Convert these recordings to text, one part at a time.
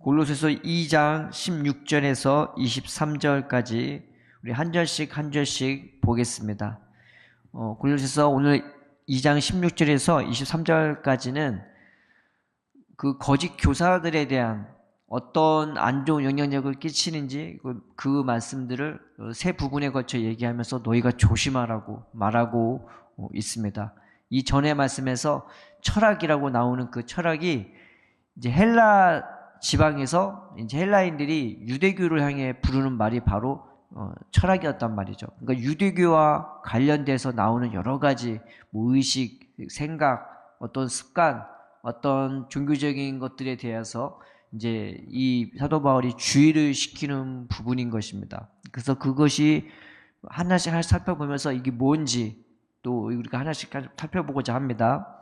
골로새서 2장 16절에서 23절까지 우리 한 절씩 보겠습니다. 골로새서 오늘 2장 16절에서 23절까지는 그 거짓 교사들에 대한 어떤 안 좋은 영향력을 끼치는지 그 말씀들을 세 부분에 걸쳐 얘기하면서 너희가 조심하라고 말하고 있습니다. 이 전의 말씀에서 철학이라고 나오는 그 철학이 이제 헬라 지방에서 이제 헬라인들이 유대교를 향해 부르는 말이 바로 철학이었단 말이죠. 그러니까 유대교와 관련돼서 나오는 여러 가지 의식, 생각, 어떤 습관, 어떤 종교적인 것들에 대해서 이제 이 사도 바울이 주의를 시키는 부분인 것입니다. 그래서 그것이 하나씩 살펴보면서 이게 뭔지 또 우리가 하나씩 살펴보고자 합니다.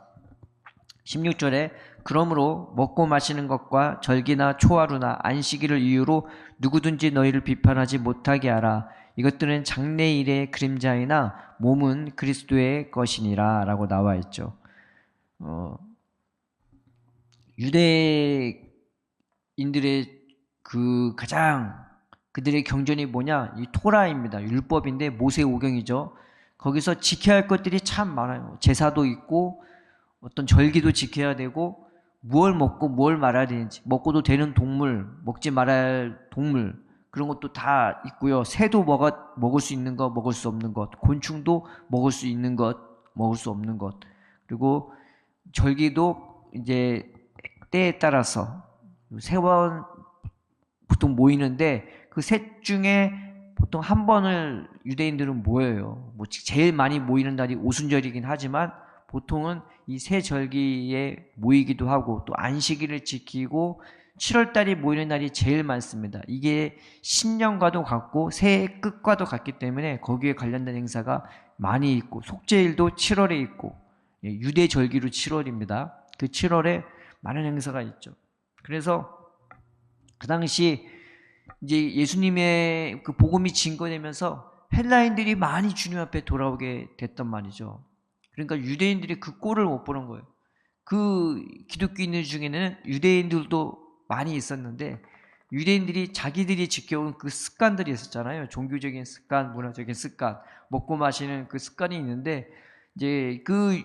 16절에 그러므로 먹고 마시는 것과 절기나 초하루나 안식일을 이유로 누구든지 너희를 비판하지 못하게 하라. 이것들은 장래일의 그림자이나 몸은 그리스도의 것이니라 라고 나와 있죠. 유대인들의 가장 그들의 경전이 뭐냐? 이 토라입니다. 율법인데 모세오경이죠. 거기서 지켜야 할 것들이 참 많아요. 제사도 있고 어떤 절기도 지켜야 되고 무엇을 먹고 뭘 말아야 되는지, 먹고도 되는 동물, 먹지 말아야 할 동물, 그런 것도 다 있고요. 새도 먹을 수 있는 것, 먹을 수 없는 것, 곤충도 먹을 수 있는 것, 먹을 수 없는 것, 그리고 절기도 이제 때에 따라서 세 번 보통 모이는데 그 셋 중에 보통 한 번을 유대인들은 모여요. 뭐 제일 많이 모이는 날이 오순절이긴 하지만 보통은 이 세 절기에 모이기도 하고 또 안식일을 지키고 7월달이 모이는 날이 제일 많습니다. 이게 신년과도 같고 새해 끝과도 같기 때문에 거기에 관련된 행사가 많이 있고 속죄일도 7월에 있고 유대 절기로 7월입니다. 그 7월에 많은 행사가 있죠. 그래서 그 당시 이제 예수님의 그 복음이 증거되면서 헬라인들이 많이 주님 앞에 돌아오게 됐단 말이죠. 그러니까 유대인들이 그 꼴을 못 보는 거예요. 그 기독교인들 중에는 유대인들도 많이 있었는데 유대인들이 자기들이 지켜온 그 습관들이 있었잖아요. 종교적인 습관, 문화적인 습관, 먹고 마시는 그 습관이 있는데 이제 그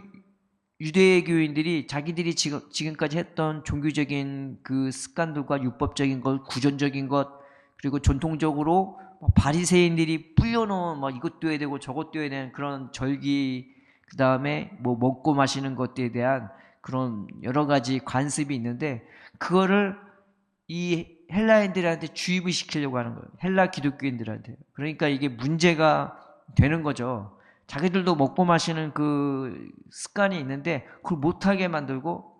유대교인들이 자기들이 지금까지 했던 종교적인 그 습관들과 율법적인 것, 구전적인 것, 그리고 전통적으로 바리새인들이 뿌려놓은 막 이것도 해야 되고 저것도 해야 되는 그런 절기, 그 다음에 뭐 먹고 마시는 것들에 대한 그런 여러 가지 관습이 있는데 그거를 이 헬라인들한테 주입을 시키려고 하는 거예요. 헬라 기독교인들한테. 그러니까 이게 문제가 되는 거죠. 자기들도 먹고 마시는 그 습관이 있는데 그걸 못하게 만들고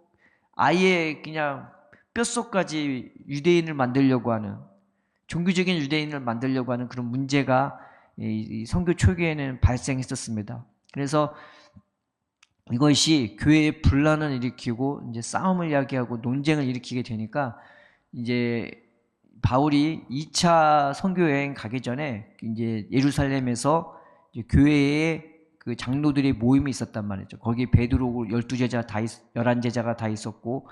아예 그냥 뼛속까지 유대인을 만들려고 하는, 종교적인 유대인을 만들려고 하는 그런 문제가 이 선교 초기에는 발생했었습니다. 그래서 이것이 교회에 분란을 일으키고 이제 싸움을 야기하고 논쟁을 일으키게 되니까 이제 바울이 2차 선교 여행 가기 전에 이제 예루살렘에서 이제 교회에 그 장로들의 모임이 있었단 말이죠. 거기 베드로 12제자 다 11제자가 다 있었고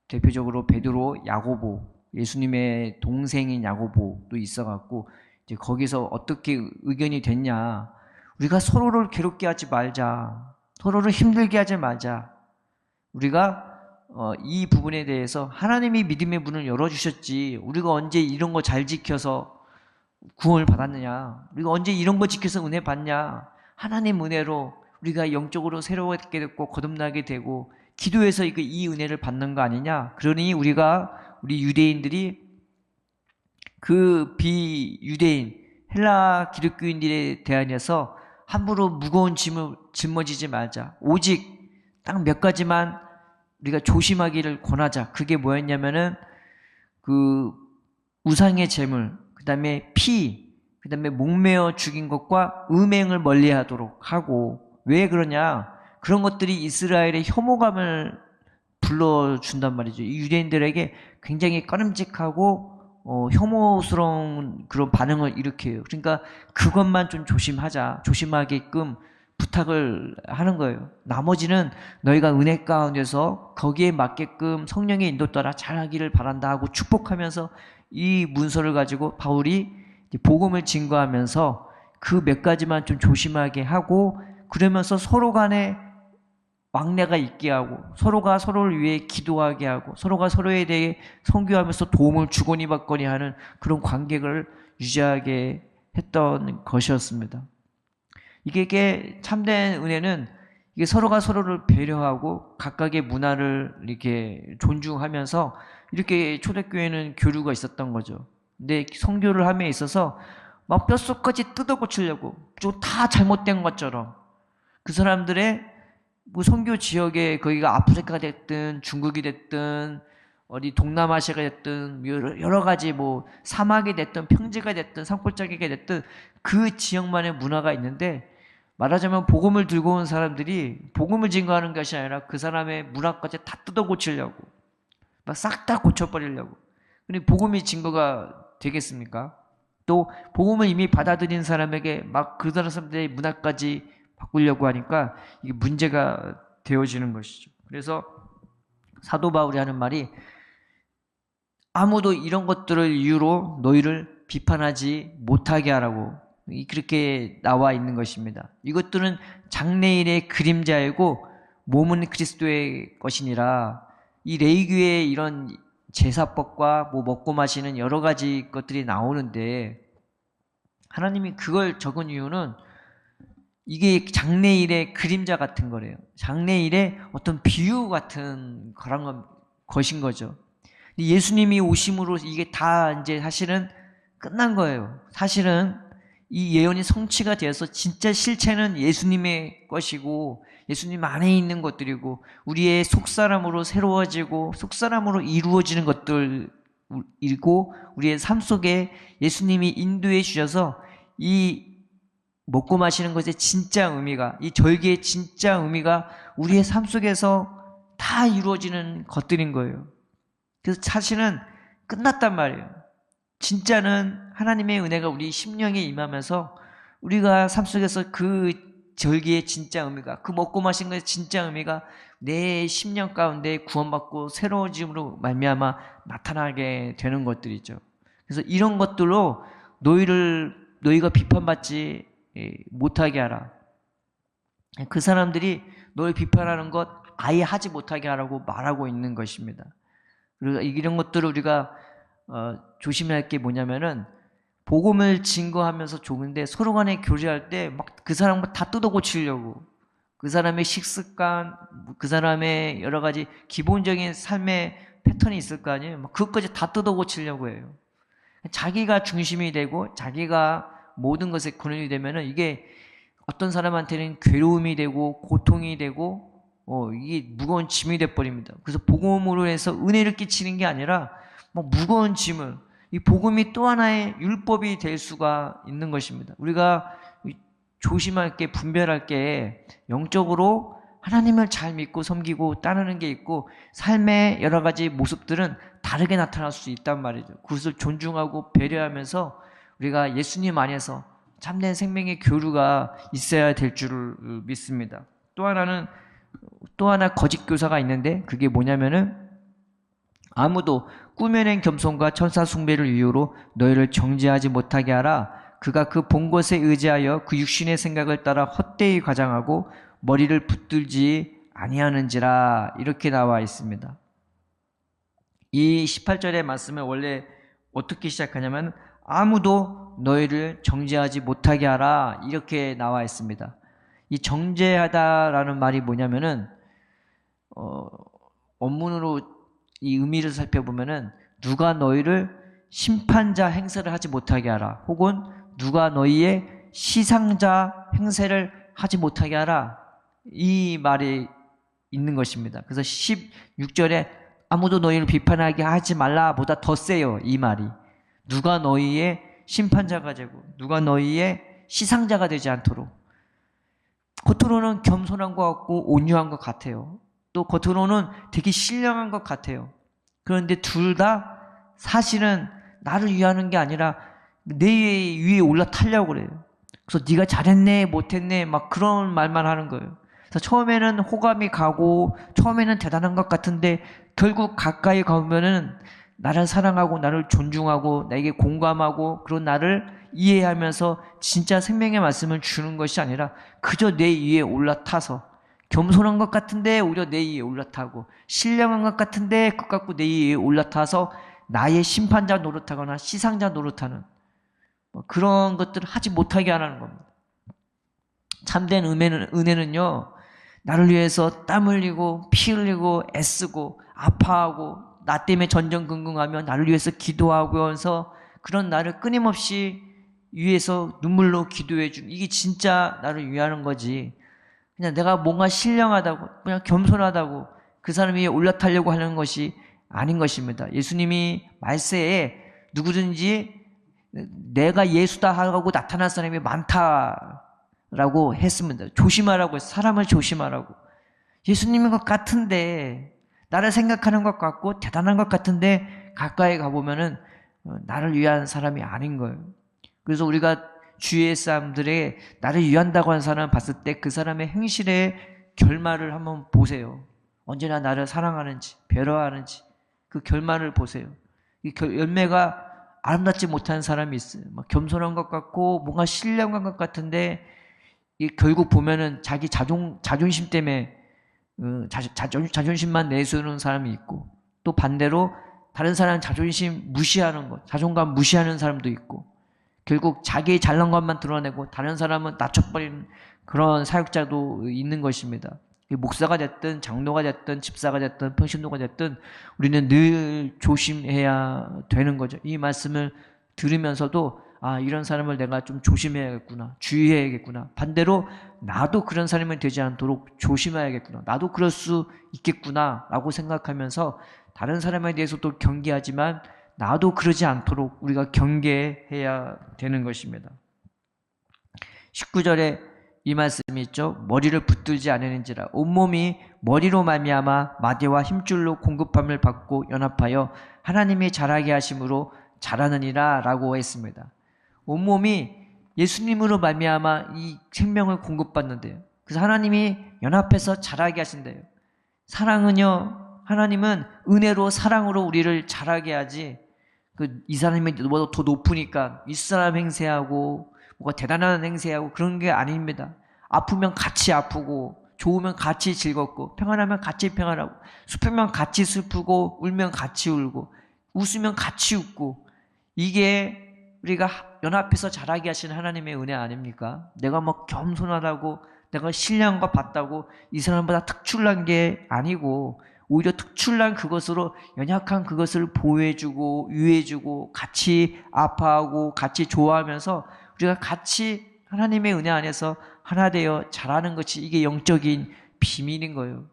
대표적으로 베드로, 야고보, 예수님의 동생인 야고보도 있어갖고 이제 거기서 어떻게 의견이 됐냐. 우리가 서로를 괴롭게 하지 말자. 서로를 힘들게 하지 말자. 우리가 이 부분에 대해서 하나님이 믿음의 문을 열어주셨지. 우리가 언제 이런 거 잘 지켜서 구원을 받았느냐. 우리가 언제 이런 거 지켜서 은혜 받냐. 하나님 은혜로 우리가 영적으로 새로워지게 됐고 거듭나게 되고 기도해서 이 은혜를 받는 거 아니냐. 그러니 우리 유대인들이 그 비유대인 헬라 기독교인들에 대하여서 함부로 무거운 짐을 짊어지지 말자. 오직 딱 몇 가지만 우리가 조심하기를 권하자. 그게 뭐였냐면은 그 우상의 제물, 그 다음에 피, 그 다음에 목매어 죽인 것과 음행을 멀리하도록 하고. 왜 그러냐? 그런 것들이 이스라엘의 혐오감을 불러준단 말이죠. 이 유대인들에게 굉장히 꺼림직하고 혐오스러운 그런 반응을 일으켜요. 그러니까 그것만 좀 조심하자. 조심하게끔 부탁을 하는 거예요. 나머지는 너희가 은혜 가운데서 거기에 맞게끔 성령의 인도 따라 잘하기를 바란다 하고 축복하면서 이 문서를 가지고 바울이 복음을 증거하면서 그 몇 가지만 좀 조심하게 하고, 그러면서 서로 간에 왕래가 있게 하고, 서로가 서로를 위해 기도하게 하고, 서로가 서로에 대해 선교하면서 도움을 주거니 받거니 하는 그런 관계를 유지하게 했던 것이었습니다. 이게 참된 은혜는 이게 서로가 서로를 배려하고 각각의 문화를 이렇게 존중하면서 이렇게 초대교회는 교류가 있었던 거죠. 근데 선교를 함에 있어서 막 뼛속까지 뜯어고치려고 다 잘못된 것처럼 그 사람들의 뭐 선교 지역에, 거기가 아프리카가 됐든 중국이 됐든 어디 동남아시아가 됐든 여러 가지 뭐 사막이 됐든 평지가 됐든 산골짜기가 됐든 그 지역만의 문화가 있는데, 말하자면 복음을 들고 온 사람들이 복음을 증거하는 것이 아니라 그 사람의 문화까지 다 뜯어고치려고 막 싹 다 고쳐버리려고. 근데 복음이 증거가 되겠습니까? 또 복음을 이미 받아들인 사람에게 막 그 사람들의 문화까지 바꾸려고 하니까 이게 문제가 되어지는 것이죠. 그래서 사도 바울이 하는 말이, 아무도 이런 것들을 이유로 너희를 비판하지 못하게 하라고 그렇게 나와 있는 것입니다. 이것들은 장래일의 그림자이고 몸은 그리스도의 것이니라. 이 레위기의 이런 제사법과 뭐 먹고 마시는 여러 가지 것들이 나오는데, 하나님이 그걸 적은 이유는 이게 장래일의 그림자 같은 거래요. 장래일의 어떤 비유 같은 그런 것인 거죠. 예수님이 오심으로 이게 다 이제 사실은 끝난 거예요. 사실은 이 예언이 성취가 되어서 진짜 실체는 예수님의 것이고 예수님 안에 있는 것들이고 우리의 속사람으로 새로워지고 속사람으로 이루어지는 것들이고, 우리의 삶 속에 예수님이 인도해 주셔서 이 먹고 마시는 것의 진짜 의미가, 이 절기의 진짜 의미가 우리의 삶 속에서 다 이루어지는 것들인 거예요. 그래서 사실은 끝났단 말이에요. 진짜는 하나님의 은혜가 우리 심령에 임하면서 우리가 삶 속에서 그 절기의 진짜 의미가, 그 먹고 마신 것의 진짜 의미가 내 심령 가운데 구원받고 새로워짐으로 말미암아 나타나게 되는 것들이죠. 그래서 이런 것들로 너희가 비판받지 못하게 하라. 그 사람들이 너를 비판하는 것 아예 하지 못하게 하라고 말하고 있는 것입니다. 그리고 이런 것들을 우리가 조심해야 할 게 뭐냐면은, 복음을 증거하면서 좋은데 서로 간에 교제할 때 막 그 사람을 다 뜯어고치려고, 그 사람의 식습관, 그 사람의 여러 가지 기본적인 삶의 패턴이 있을 거 아니에요. 막 그것까지 다 뜯어고치려고 해요. 자기가 중심이 되고 자기가 모든 것에 근원이 되면은 이게 어떤 사람한테는 괴로움이 되고 고통이 되고 이게 무거운 짐이 돼버립니다. 그래서 복음으로 해서 은혜를 끼치는 게 아니라 막 무거운 짐을, 이 복음이 또 하나의 율법이 될 수가 있는 것입니다. 우리가 조심할 게, 분별할 게, 영적으로 하나님을 잘 믿고 섬기고 따르는 게 있고 삶의 여러 가지 모습들은 다르게 나타날 수 있단 말이죠. 그것을 존중하고 배려하면서 우리가 예수님 안에서 참된 생명의 교류가 있어야 될 줄을 믿습니다. 또 하나 거짓 교사가 있는데, 그게 뭐냐면은, 아무도 꾸며낸 겸손과 천사 숭배를 이유로 너희를 정죄하지 못하게 하라. 그가 그 본 것에 의지하여 그 육신의 생각을 따라 헛되이 과장하고 머리를 붙들지 아니하는지라. 이렇게 나와 있습니다. 이 18절의 말씀을 원래 어떻게 시작하냐면, 아무도 너희를 정죄하지 못하게 하라, 이렇게 나와 있습니다. 이 정죄하다라는 말이 뭐냐면은 원문으로 이 의미를 살펴보면은, 누가 너희를 심판자 행세를 하지 못하게 하라, 혹은 누가 너희의 시상자 행세를 하지 못하게 하라, 이 말이 있는 것입니다. 그래서 16절에 아무도 너희를 비판하게 하지 말라 보다 더 세요. 이 말이 누가 너희의 심판자가 되고 누가 너희의 시상자가 되지 않도록. 겉으로는 겸손한 것 같고 온유한 것 같아요. 또 겉으로는 되게 신령한 것 같아요. 그런데 둘 다 사실은 나를 위하는 게 아니라 내 위에 올라타려고 그래요. 그래서 네가 잘했네 못했네 막 그런 말만 하는 거예요. 그래서 처음에는 호감이 가고 처음에는 대단한 것 같은데 결국 가까이 가면은 나를 사랑하고 나를 존중하고 나에게 공감하고 그런 나를 이해하면서 진짜 생명의 말씀을 주는 것이 아니라 그저 내 위에 올라타서 겸손한 것 같은데 오히려 내 위에 올라타고 신령한 것 같은데 그것 갖고 내 위에 올라타서 나의 심판자 노릇하거나 시상자 노릇하는 뭐 그런 것들을 하지 못하게 하라는 겁니다. 참된 은혜는요, 나를 위해서 땀 흘리고 피 흘리고 애쓰고 아파하고 나 때문에 전전긍긍하며 나를 위해서 기도하면서 그런 나를 끊임없이 위해서 눈물로 기도해 주는 이게 진짜 나를 위하는 거지. 그냥 내가 뭔가 신령하다고 그냥 겸손하다고 그 사람 위에 올라타려고 하는 것이 아닌 것입니다. 예수님이 말세에 누구든지 내가 예수다 하고 나타날 사람이 많다라고 했습니다. 조심하라고 했어요. 사람을 조심하라고. 예수님인 것 같은데 나를 생각하는 것 같고 대단한 것 같은데 가까이 가보면은 나를 위한 사람이 아닌 거예요. 그래서 우리가 주위의 사람들의 나를 위한다고 하는 사람을 봤을 때 그 사람의 행실의 결말을 한번 보세요. 언제나 나를 사랑하는지 배려하는지 그 결말을 보세요. 이 열매가 아름답지 못한 사람이 있어요. 막 겸손한 것 같고 뭔가 신령한 것 같은데 결국 보면은 자기 자존심 때문에 자존심만 내세우는 사람이 있고 또 반대로 다른 사람 자존심 무시하는 것, 자존감 무시하는 사람도 있고 결국 자기의 잘난 것만 드러내고 다른 사람은 낮춰버리는 그런 사역자도 있는 것입니다. 목사가 됐든 장로가 됐든 집사가 됐든 평신도가 됐든 우리는 늘 조심해야 되는 거죠. 이 말씀을 들으면서도 아, 이런 사람을 내가 좀 조심해야겠구나, 주의해야겠구나. 반대로 나도 그런 사람이 되지 않도록 조심해야겠구나, 나도 그럴 수 있겠구나 라고 생각하면서 다른 사람에 대해서도 경계하지만 나도 그러지 않도록 우리가 경계해야 되는 것입니다. 19절에 이 말씀이 있죠. 머리를 붙들지 않으는지라 온몸이 머리로 말미암아 마대와 힘줄로 공급함을 받고 연합하여 하나님이 자라게 하심으로 자라느니라 라고 했습니다. 온몸이 예수님으로 말미암아 이 생명을 공급받는데요. 그래서 하나님이 연합해서 자라게 하신대요. 사랑은요, 하나님은 은혜로 사랑으로 우리를 자라게 하지 이 사람이 더 높으니까 이 사람 행세하고 뭐가 대단한 행세하고 그런 게 아닙니다. 아프면 같이 아프고 좋으면 같이 즐겁고 평안하면 같이 평안하고 슬프면 같이 슬프고 울면 같이 울고 웃으면 같이 웃고 이게 우리가 연합해서 자라게 하시는 하나님의 은혜 아닙니까? 내가 뭐 겸손하다고 내가 신령한 거 봤다고 이 사람보다 특출난 게 아니고 오히려 특출난 그것으로 연약한 그것을 보호해주고 유해주고 같이 아파하고 같이 좋아하면서 우리가 같이 하나님의 은혜 안에서 하나 되어 자라는 것이 이게 영적인 비밀인 거예요.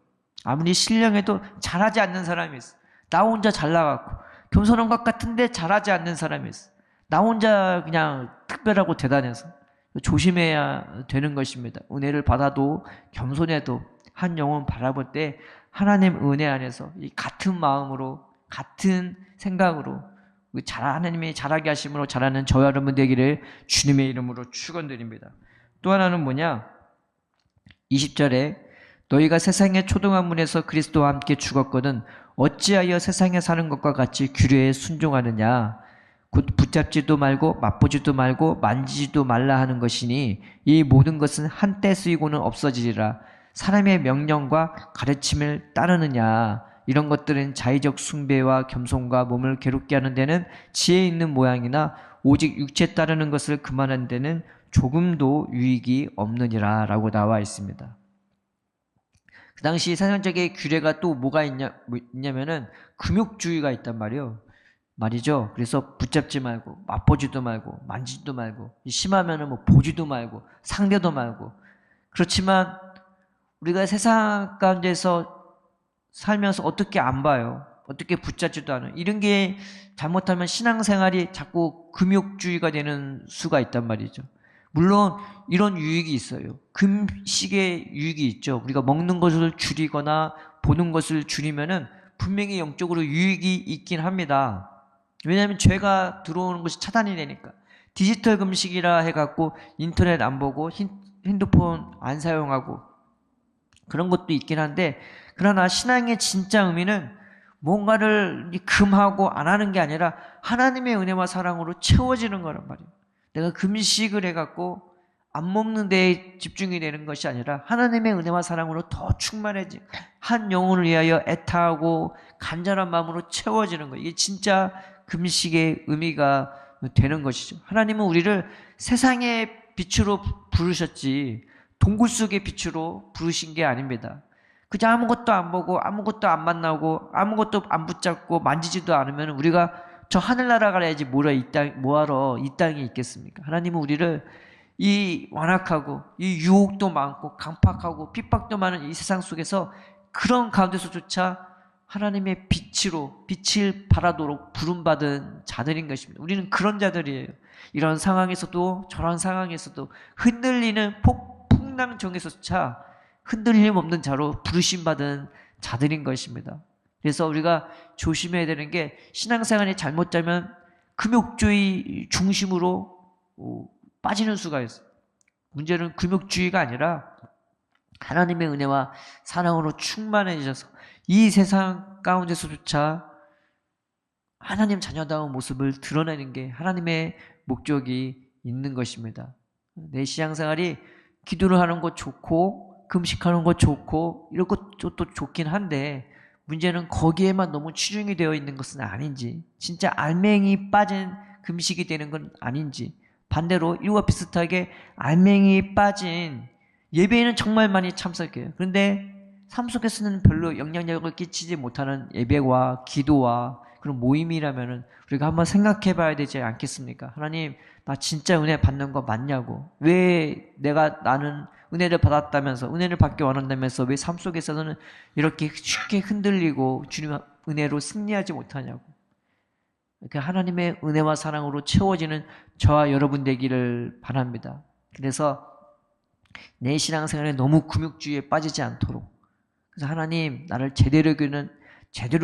아무리 신령해도 잘하지 않는 사람이 있어. 나 혼자 잘나갖고 겸손한 것 같은데 잘하지 않는 사람이 있어. 나 혼자 그냥 특별하고 대단해서 조심해야 되는 것입니다. 은혜를 받아도 겸손해도 한 영혼 바라볼 때 하나님 은혜 안에서 이 같은 마음으로 같은 생각으로 하나님이 자라게 하심으로 자라는 저와 여러분 되기를 주님의 이름으로 축원드립니다. 또 하나는 뭐냐? 20절에 너희가 세상의 초등한 문에서 그리스도와 함께 죽었거든 어찌하여 세상에 사는 것과 같이 규례에 순종하느냐? 곧 붙잡지도 말고 맛보지도 말고 만지지도 말라 하는 것이니 이 모든 것은 한때 쓰이고는 없어지리라. 사람의 명령과 가르침을 따르느냐? 이런 것들은 자의적 숭배와 겸손과 몸을 괴롭게 하는 데는 지혜 있는 모양이나 오직 육체 따르는 것을 그만하는 데는 조금도 유익이 없느니라 라고 나와 있습니다. 그 당시 세상적인 규례가 또 뭐가 있냐면은 금욕주의가 있단 말이죠. 그래서 붙잡지 말고 맛보지도 말고 만지지도 말고 심하면은 뭐 보지도 말고 상대도 말고. 그렇지만 우리가 세상 가운데서 살면서 어떻게 안 봐요? 어떻게 붙잡지도 않아요? 이런 게 잘못하면 신앙생활이 자꾸 금욕주의가 되는 수가 있단 말이죠. 물론 이런 유익이 있어요. 금식의 유익이 있죠. 우리가 먹는 것을 줄이거나 보는 것을 줄이면은 분명히 영적으로 유익이 있긴 합니다. 왜냐하면 죄가 들어오는 것이 차단이 되니까. 디지털 금식이라 해갖고 인터넷 안 보고 핸드폰 안 사용하고 그런 것도 있긴 한데, 그러나 신앙의 진짜 의미는 뭔가를 금하고 안 하는 게 아니라 하나님의 은혜와 사랑으로 채워지는 거란 말이에요. 내가 금식을 해갖고 안 먹는 데에 집중이 되는 것이 아니라 하나님의 은혜와 사랑으로 더 충만해지, 한 영혼을 위하여 애타하고 간절한 마음으로 채워지는 거예요. 이게 진짜 금식의 의미가 되는 것이죠. 하나님은 우리를 세상의 빛으로 부르셨지 동굴 속의 빛으로 부르신 게 아닙니다. 그저 아무것도 안 보고 아무것도 안 만나고 아무것도 안 붙잡고 만지지도 않으면 우리가 저 하늘나라 가야지 뭐하러 이 땅에 있겠습니까? 하나님은 우리를 이 완악하고 이 유혹도 많고 강팍하고 핍박도 많은 이 세상 속에서 그런 가운데서조차 하나님의 빛을 발하도록 부름받은 자들인 것입니다. 우리는 그런 자들이에요. 이런 상황에서도 저런 상황에서도 흔들리는 풍랑정에서조차 흔들림 없는 자로 부르심받은 자들인 것입니다. 그래서 우리가 조심해야 되는 게, 신앙생활이 잘못 자면 금욕주의 중심으로 빠지는 수가 있어요. 문제는 금욕주의가 아니라 하나님의 은혜와 사랑으로 충만해지셔서 이 세상 가운데서조차 하나님 자녀다운 모습을 드러내는 게 하나님의 목적이 있는 것입니다. 내 신앙생활이 기도를 하는 것 좋고 금식하는 것 좋고 이런 것도 좋긴 한데, 문제는 거기에만 너무 치중이 되어 있는 것은 아닌지, 진짜 알맹이 빠진 금식이 되는 건 아닌지, 반대로 이와 비슷하게 알맹이 빠진 예배에는 정말 많이 참석해요. 그런데 삶 속에서는 별로 영향력을 끼치지 못하는 예배와 기도와 그런 모임이라면은 우리가 한번 생각해 봐야 되지 않겠습니까? 하나님, 나 진짜 은혜 받는 거 맞냐고. 왜 나는 은혜를 받았다면서, 은혜를 받기 원한다면서 왜 삶 속에서는 이렇게 쉽게 흔들리고 주님 은혜로 승리하지 못하냐고. 이렇게 하나님의 은혜와 사랑으로 채워지는 저와 여러분 되기를 바랍니다. 그래서 내 신앙생활에 너무 금욕주의에 빠지지 않도록, 그래서 하나님, 나를 제대로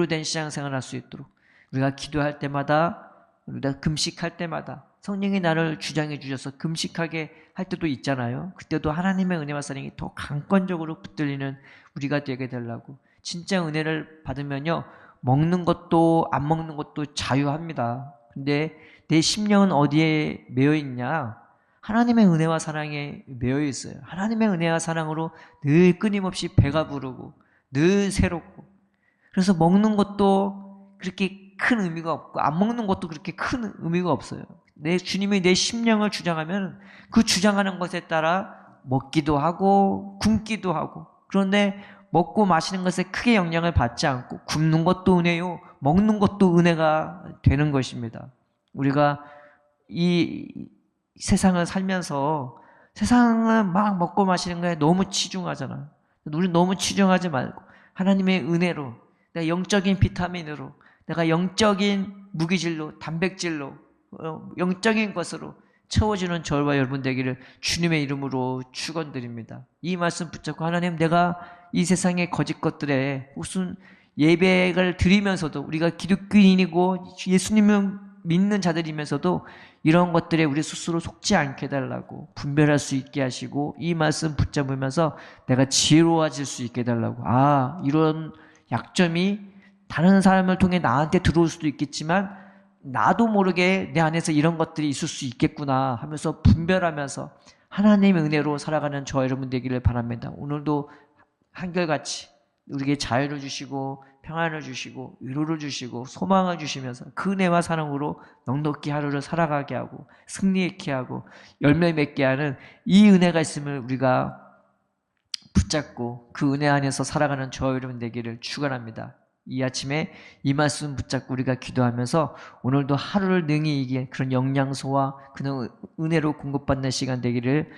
된 신앙생활을 할 수 있도록, 우리가 기도할 때마다, 우리가 금식할 때마다 성령이 나를 주장해 주셔서 금식하게 할 때도 있잖아요. 그때도 하나님의 은혜와 사랑이 더 강권적으로 붙들리는 우리가 되게 되려고. 진짜 은혜를 받으면요, 먹는 것도 안 먹는 것도 자유합니다. 근데 내 심령은 어디에 매여 있냐? 하나님의 은혜와 사랑에 매여 있어요. 하나님의 은혜와 사랑으로 늘 끊임없이 배가 부르고 늘 새롭고, 그래서 먹는 것도 그렇게 큰 의미가 없고 안 먹는 것도 그렇게 큰 의미가 없어요. 주님이 내 심령을 주장하면 그 주장하는 것에 따라 먹기도 하고 굶기도 하고, 그런데 먹고 마시는 것에 크게 영향을 받지 않고 굶는 것도 은혜요, 먹는 것도 은혜가 되는 것입니다. 우리가 이 세상을 살면서 세상은 막 먹고 마시는 거에 너무 치중하잖아. 우리 너무 치중하지 말고 하나님의 은혜로, 내가 영적인 비타민으로, 내가 영적인 무기질로, 단백질로, 영적인 것으로 채워지는 저와 여러분 되기를 주님의 이름으로 축원드립니다. 이 말씀 붙잡고, 하나님, 내가 이 세상의 거짓 것들에 무슨 예배를 드리면서도, 우리가 기독교인이고 예수님을 믿는 자들이면서도 이런 것들에 우리 스스로 속지 않게 해달라고, 분별할 수 있게 하시고, 이 말씀 붙잡으면서 내가 지혜로워질 수 있게 해달라고. 이런 약점이 다른 사람을 통해 나한테 들어올 수도 있겠지만 나도 모르게 내 안에서 이런 것들이 있을 수 있겠구나 하면서 분별하면서 하나님의 은혜로 살아가는 저와 여러분 되기를 바랍니다. 오늘도 한결같이 우리에게 자유를 주시고 평안을 주시고 위로를 주시고 소망을 주시면서 그 은혜와 사랑으로 넉넉히 하루를 살아가게 하고 승리케 하고 열매 맺게 하는 이 은혜가 있음을 우리가 붙잡고 그 은혜 안에서 살아가는 저와 여러분 되기를 축원합니다. 이 아침에 이 말씀 붙잡고 우리가 기도하면서 오늘도 하루를 능히 이길 그런 영양소와 그런 은혜로 공급받는 시간 되기를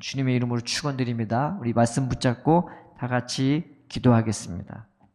주님의 이름으로 축원드립니다. 우리 말씀 붙잡고 다 같이 기도하겠습니다.